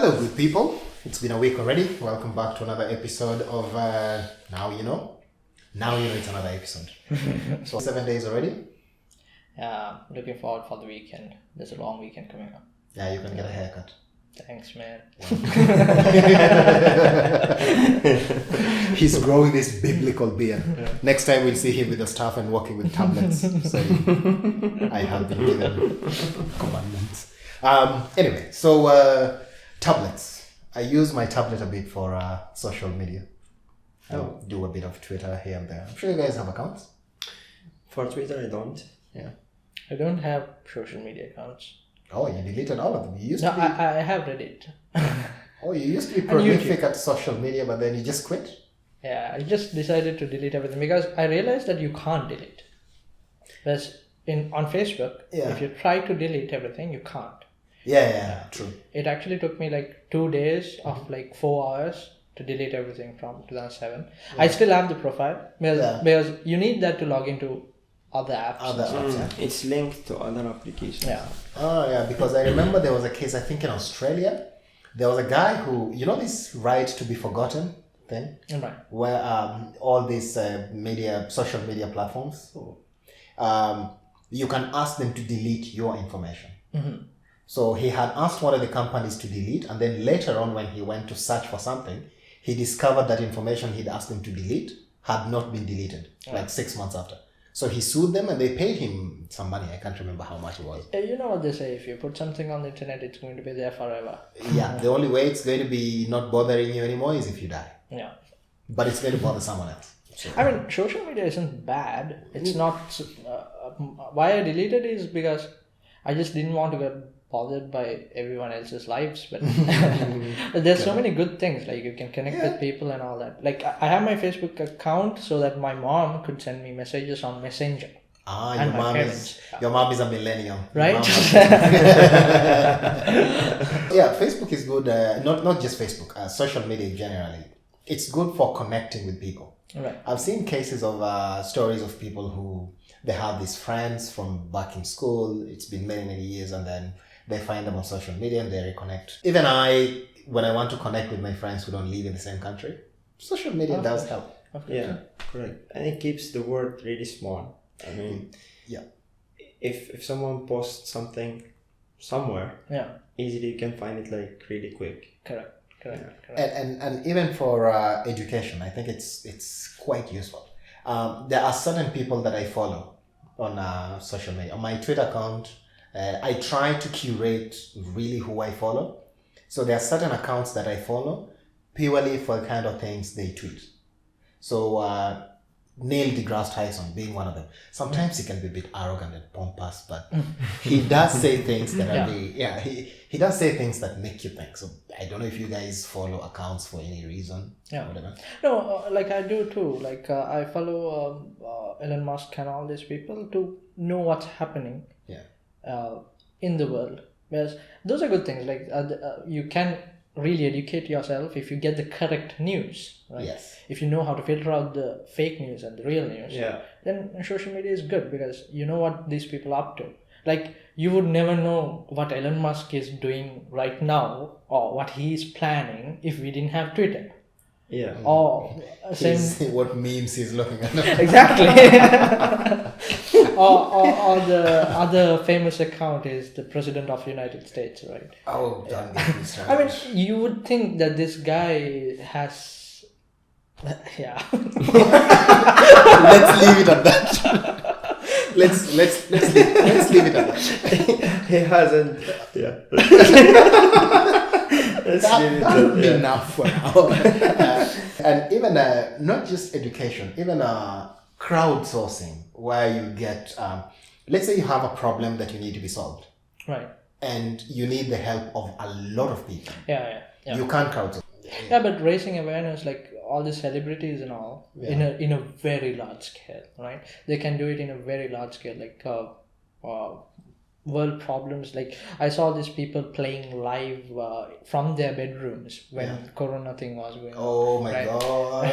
Hello, good people. It's been a week already. Welcome back to another episode of Now You Know. Now you know it's another episode. So 7 days already. Yeah, looking forward for the weekend. There's a long weekend coming up. Yeah, you can get a haircut. Thanks, man. He's growing this biblical beard. Next time we'll see him with the staff and walking with tablets. So I have been given commandments. Anyway, so tablets. I use my tablet a bit for social media. I do a bit of Twitter here and there. I'm sure you guys have accounts. For Twitter, I don't. Yeah. I don't have social media accounts. Oh, you deleted all of them. You used No, to be, I have Reddit. you used to be And prolific at social media, but then you just quit. Yeah, I just decided to delete everything because I realized that you can't delete. Whereas on Facebook, Yeah. if you try to delete everything, you can't. Yeah, true. It actually took me like 2 days of like 4 hours to delete everything from 2007. I still have the profile because you need that to log into other apps. It's linked to other applications. Yeah. Oh, yeah, because I remember there was a case, I think in Australia, there was a guy who, you know this right to be forgotten thing? Right. Where all these social media platforms, you can ask them to delete your information. Mm-hmm. So he had asked one of the companies to delete, and then later on when he went to search for something, he discovered that information he'd asked them to delete had not been deleted, like 6 months after. So he sued them and they paid him some money. I can't remember how much it was. You know what they say, if you put something on the internet, it's going to be there forever. Yeah, the only way it's going to be not bothering you anymore is if you die. Yeah. But it's going to bother someone else. So. I mean, social media isn't bad. It's not... why I deleted is because I just didn't want to get bothered by everyone else's lives. But there's so many good things. Like you can connect with people and all that. Like I have my Facebook account so that my mom could send me messages on Messenger. Your mom is a millennial. Right? Yeah, Facebook is good. Not just Facebook, social media generally. It's good for connecting with people. Right. I've seen cases of stories of people who they have these friends from back in school. It's been many years, and then they find them on social media and they reconnect. Even when I want to connect with my friends who don't live in the same country, social media does help. Yeah, correct. And it keeps the world really small. I mean, if someone posts something somewhere, easily you can find it like really quick. Correct. And even for education, I think it's quite useful. There are certain people that I follow on social media. On my Twitter account, I try to curate really who I follow. So there are certain accounts that I follow purely for the kind of things they tweet. So Neil deGrasse Tyson being one of them. Sometimes he can be a bit arrogant and pompous, but he does say things that are he does say things that make you think. So I don't know if you guys follow accounts for any reason. Yeah. Whatever. No, like I do too. Like I follow Elon Musk and all these people to know what's happening. In the world. Because those are good things. Like you can really educate yourself if you get the correct news. Right? Yes. If you know how to filter out the fake news and the real news, then social media is good because you know what these people are up to. Like you would never know what Elon Musk is doing right now or what he's planning if we didn't have Twitter. Yeah. Or what memes he's looking at. Exactly. or the other famous account is the President of the United States, right? Oh, don't get me started. I mean, you would think that this guy has... Yeah. Let's leave it at that. Let's leave it at that. He hasn't. Yeah. That would be enough for now. And even not just education, even crowdsourcing, where you get, let's say you have a problem that you need to be solved. Right. And you need the help of a lot of people. Yeah. You can't crowdsource. Yeah, but raising awareness, like all the celebrities and all, in a very large scale, right? They can do it in a very large scale, like world problems. Like I saw these people playing live from their bedrooms when Corona thing was going on. Oh my god!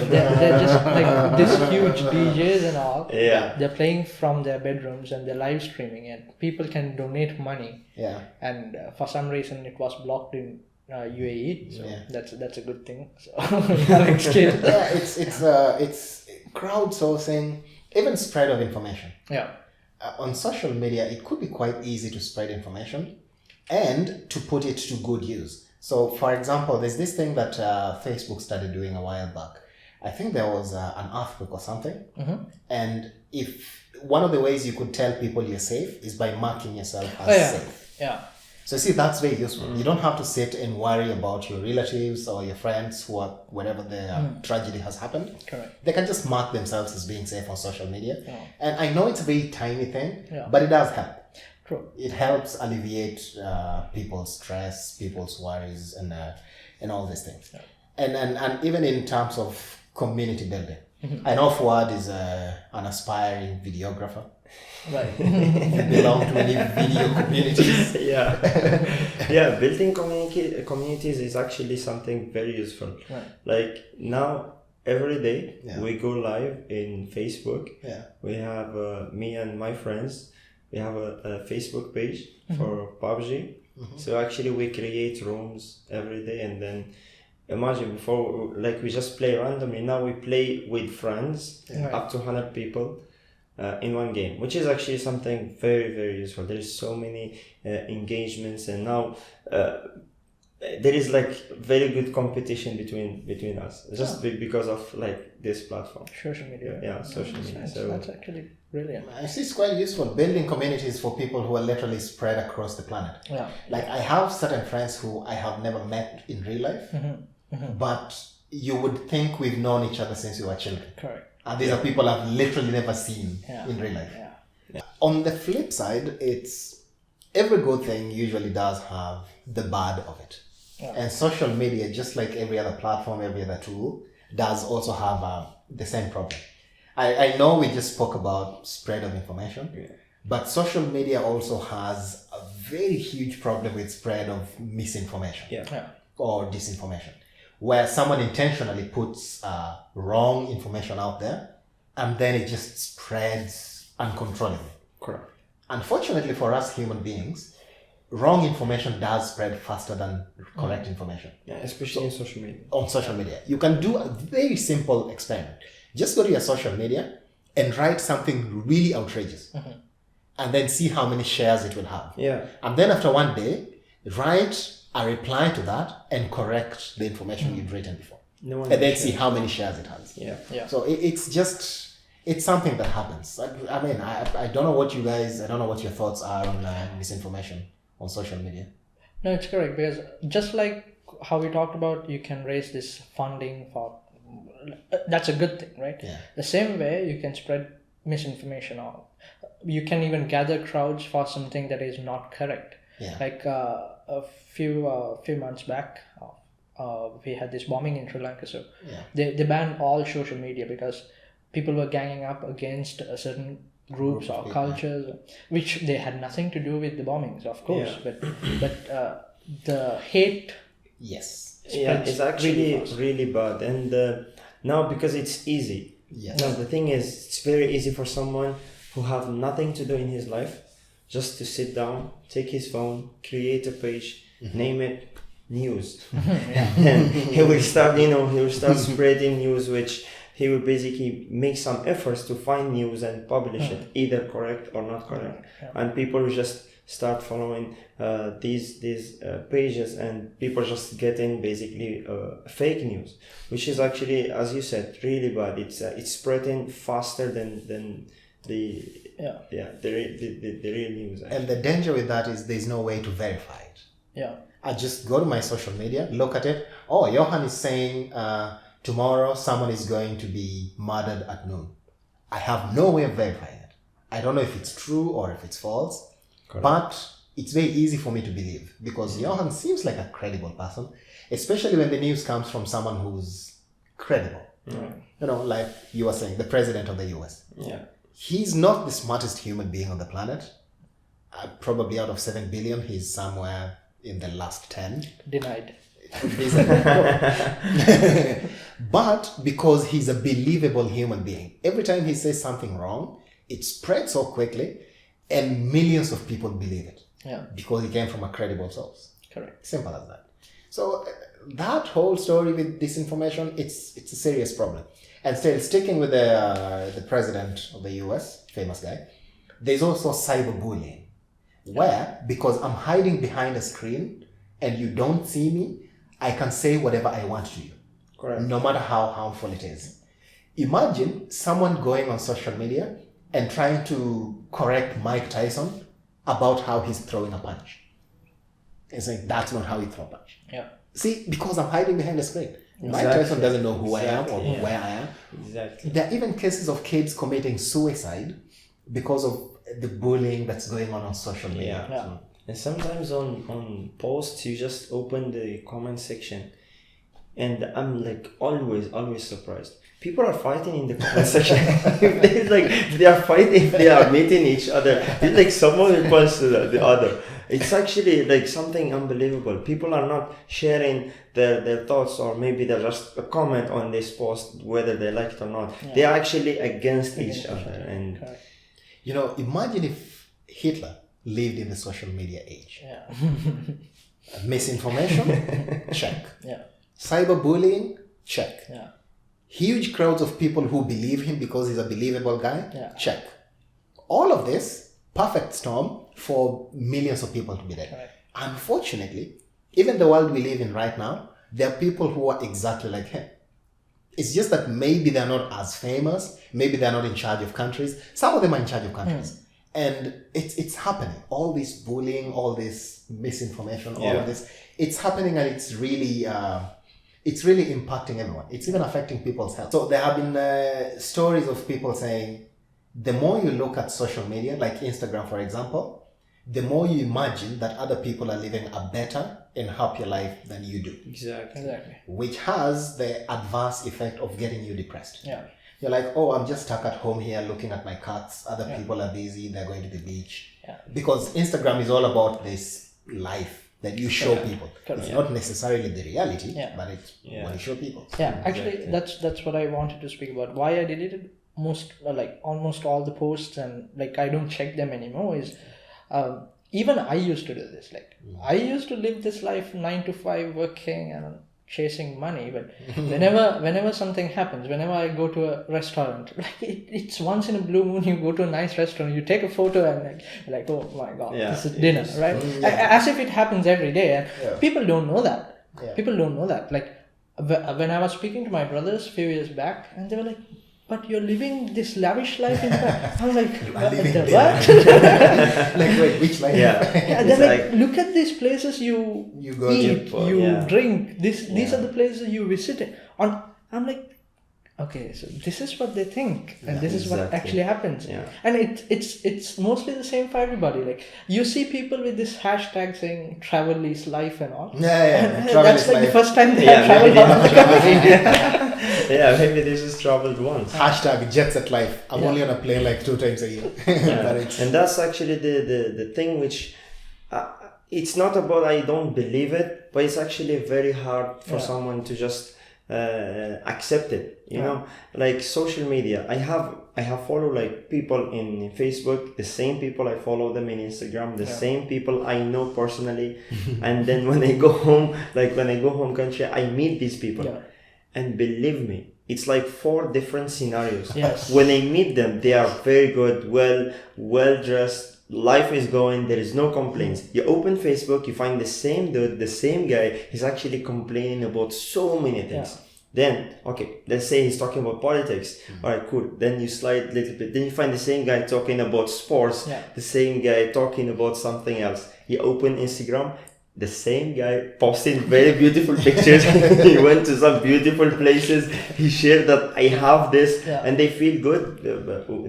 they're just like this huge DJs and all. Yeah. They're playing from their bedrooms and they're live streaming, and people can donate money. Yeah. And for some reason, it was blocked in UAE, so that's a good thing. So having skills. Yeah, it's crowdsourcing, even spread of information. Yeah. On social media, it could be quite easy to spread information and to put it to good use. So, for example, there's this thing that Facebook started doing a while back. I think there was an earthquake or something, and if one of the ways you could tell people you're safe is by marking yourself as safe. Yeah. So see, that's very useful. You don't have to sit and worry about your relatives or your friends who are whatever the tragedy has happened. Correct. They can just mark themselves as being safe on social media. Yeah. And I know it's a very tiny thing, Yeah. but it does help. True. It helps alleviate people's stress, people's worries, and all these things. Yeah. And even in terms of community building. I know Fuad is an aspiring videographer. Right. You belong to any video communities. Yeah, building communities is actually something very useful. Right. Like now, every day we go live in Facebook. Yeah. We have me and my friends. We have a Facebook page for PUBG. So actually, we create rooms every day, and then imagine before, like we just play randomly. Now we play with friends, up to 100 people. In one game, which is actually something very, very useful. There is so many engagements, and now there is like very good competition between us, just because of like this platform. Social media. Yeah, social media. So that's actually brilliant. I see it's quite useful building communities for people who are literally spread across the planet. Yeah. Like I have certain friends who I have never met in real life, but you would think we've known each other since we were children. Correct. And these are people I've literally never seen in real life. Yeah. On the flip side, it's every good thing usually does have the bad of it. Yeah. And social media, just like every other platform, every other tool, does also have the same problem. I know we just spoke about spread of information, but social media also has a very huge problem with spread of misinformation or disinformation, where someone intentionally puts wrong information out there and then it just spreads uncontrollably. Correct. Unfortunately for us human beings, wrong information does spread faster than correct information. Yeah, especially in social media. On social media. You can do a very simple experiment. Just go to your social media and write something really outrageous and then see how many shares it will have. Yeah. And then after one day, write a reply to that and correct the information you'd written before. And then see how many shares it has. Yeah. So it's something that happens. I mean, I don't know what I don't know what your thoughts are on misinformation on social media. No, it's correct, because just like how we talked about, you can raise this funding for, that's a good thing, right? Yeah. The same way you can spread misinformation, or you can even gather crowds for something that is not correct. Yeah. Like a few months back, we had this bombing in Sri Lanka, so they banned all social media because people were ganging up against certain groups or cultures, which they had nothing to do with the bombings, of course, but the hate it's actually really bad. And now, because it's easy, now the thing is, it's very easy for someone who have nothing to do in his life just to sit down, take his phone, create a page, name it news, and he will start spreading news, which he will basically make some efforts to find news and publish it, either correct or not correct. And people will just start following these pages, and people just getting basically fake news, which is actually, as you said, really bad. It's spreading faster than the real news. Actually. And the danger with that is there's no way to verify it. Yeah. I just go to my social media, look at it. Oh, Johan is saying tomorrow someone is going to be murdered at noon. I have no way of verifying it. I don't know if it's true or if it's false. Correct. But it's very easy for me to believe because Johan seems like a credible person, especially when the news comes from someone who's credible. You know, like you were saying, the president of the US. Yeah. He's not the smartest human being on the planet. Probably out of 7 billion, he's somewhere in the last 10. Denied. But because he's a believable human being, every time he says something wrong, it spreads so quickly and millions of people believe it. Yeah. Because it came from a credible source. Correct. Simple as that. So that whole story with disinformation, it's a serious problem. And still sticking with the president of the US, famous guy, there's also cyberbullying, where because I'm hiding behind a screen and you don't see me, I can say whatever I want to you. Correct. No matter how harmful it is. Imagine someone going on social media and trying to correct Mike Tyson about how he's throwing a punch. It's like, that's not how you throw a punch. Yeah. See, because I'm hiding behind the screen. Mike Exactly. Tyson doesn't know who I am or Exactly, yeah. where I am. Exactly. There are even cases of kids committing suicide because of the bullying that's going on social media. Yeah. Yeah. And sometimes on posts, you just open the comment section, and I'm like always surprised. People are fighting in the comment section. They are fighting. They are meeting each other. It's like someone repulses the other. It's actually like something unbelievable. People are not sharing their thoughts, or maybe they're just a comment on this post, whether they like it or not. Yeah. They are actually against each other. And Correct. You know, imagine if Hitler lived in the social media age. Yeah. Misinformation? Check. Yeah. Cyberbullying? Check. Yeah. Huge crowds of people who believe him because he's a believable guy? Yeah. Check. All of this, perfect storm for millions of people to be there. Correct. Unfortunately, even the world we live in right now, there are people who are exactly like him. It's just that maybe they're not as famous, maybe they're not in charge of countries. Some of them are in charge of countries. And it's happening. All this bullying, all this misinformation, all of this, it's happening, and it's really impacting everyone. It's even affecting people's health. So there have been stories of people saying, the more you look at social media, like Instagram, for example, the more you imagine that other people are living a better and happier life than you do, exactly. which has the adverse effect of getting you depressed. Yeah. You're like, oh, I'm just stuck at home here looking at my cats. Other people are busy. They're going to the beach. Yeah. Because Instagram is all about this life that you show people. Correct. It's not necessarily the reality, Yeah. but it's what you show people. Yeah, actually, Exactly. that's what I wanted to speak about. Why I deleted almost all the posts, and I don't check them anymore. Is even I used to do this. I used to live this life 9 to 5, working and chasing money. But whenever something happens, whenever I go to a restaurant, it's once in a blue moon, you go to a nice restaurant, you take a photo, and oh my god, this is dinner, right? As if it happens every day, and people don't know that. Yeah. People don't know that. When I was speaking to my brothers a few years back, and they were like, but you're living this lavish life in fact. I was like, what? Like, wait, which life? Yeah, they're like, look at these places you go eat, to, you drink. These are the places you visited. I'm like, okay, so this is what they think, and this is what exactly. actually happens. Yeah. And it's mostly the same for everybody. Like, you see people with this hashtag saying travel is life and all. Yeah. And Travel that's is like life. the first time they Yeah, have traveled maybe out of the country. Yeah, maybe this is traveled once. Hashtag jet set life. I'm only on a plane like 2 times a year. But it's, And that's actually the thing which it's not about I don't believe it, but it's actually very hard for someone to just accept it. You know, like social media. I have followed like people in Facebook, the same people I follow them in Instagram, the same people I know personally, and then when I go home, country, I meet these people. Yeah. And believe me, it's like 4 different scenarios. Yes. When I meet them, they are very good, well dressed. Life is going. There is no complaints. You open Facebook, you find the same dude, the same guy. He's actually complaining about so many things. Yeah. Then, okay, let's say he's talking about politics. All right, cool. Then you slide a little bit. Then you find the same guy talking about sports. Yeah. The same guy talking about something else. You open Instagram. The same guy posting very beautiful pictures. He went to some beautiful places. He shared that I have this, and they feel good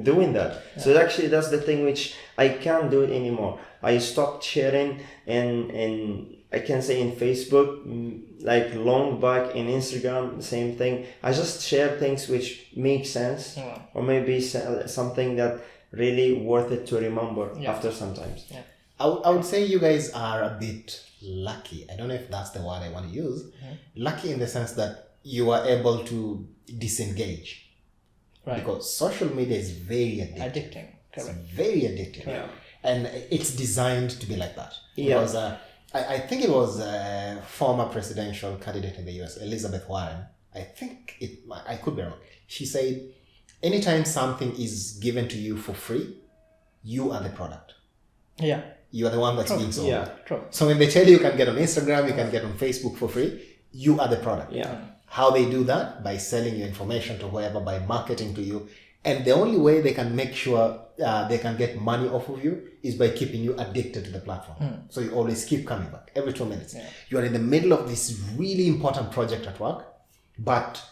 doing that. Yeah. So actually, that's the thing which I can't do it anymore. I stopped sharing, and I can say in Facebook, like long back in Instagram, the same thing. I just share things which make sense, or maybe something that really worth it to remember after sometimes. Yeah. I would say you guys are a bit lucky. I don't know if that's the word I want to use. Lucky in the sense that you are able to disengage. Right. Because social media is very addicting. Correct. It's very addictive. Yeah. And it's designed to be like that. Yeah. Because I think it was a former presidential candidate in the US, Elizabeth Warren. I could be wrong. She said, anytime something is given to you for free, you are the product. Yeah. You are the one that's being sold. Yeah, true. So when they tell you can get on Instagram, you can get on Facebook for free, you are the product. Yeah. How they do that? By selling your information to whoever, by marketing to you. And the only way they can make sure they can get money off of you is by keeping you addicted to the platform. So you always keep coming back every 2 minutes. Yeah. You are in the middle of this really important project at work, but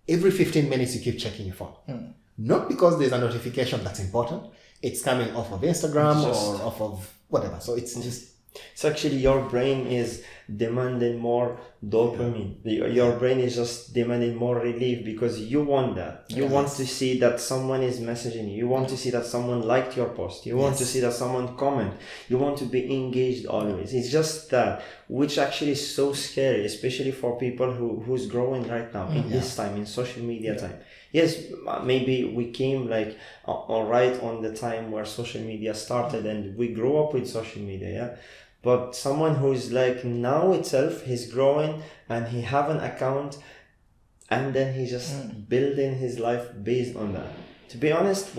every 15 minutes you keep checking your phone. Not because there's a notification that's important. It's coming off of Instagram or off of whatever. So it's actually your brain is demanding more dopamine. Your brain is just demanding more relief because you want that. You want to see that someone is messaging you. You want to see that someone liked your post. You want to see that someone comment. You want to be engaged always. It's just that, which actually is so scary, especially for people who's growing right now in this time, in social media time. Yes, maybe we came like right on the time where social media started and we grew up with social media, yeah. But someone who's like now itself, he's growing and he have an account and then he just building his life based on that. To be honest,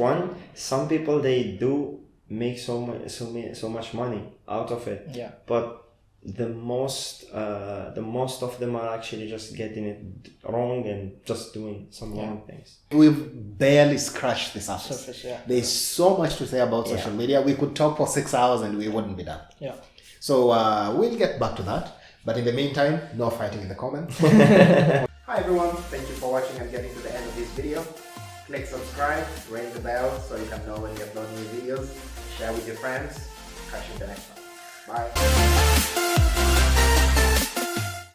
some people, they do make so much money out of it. Yeah. But the most of them are actually just getting it wrong and just doing some wrong things. We've barely scratched the surface. Yeah. There's so much to say about social media. We could talk for 6 hours and we wouldn't be done. Yeah. So we'll get back to that. But in the meantime, no fighting in the comments. Hi everyone, thank you for watching and getting to the end of this video. Click subscribe, ring the bell so you can know when we upload new videos. Share with your friends. Catch you in the next one. Bye.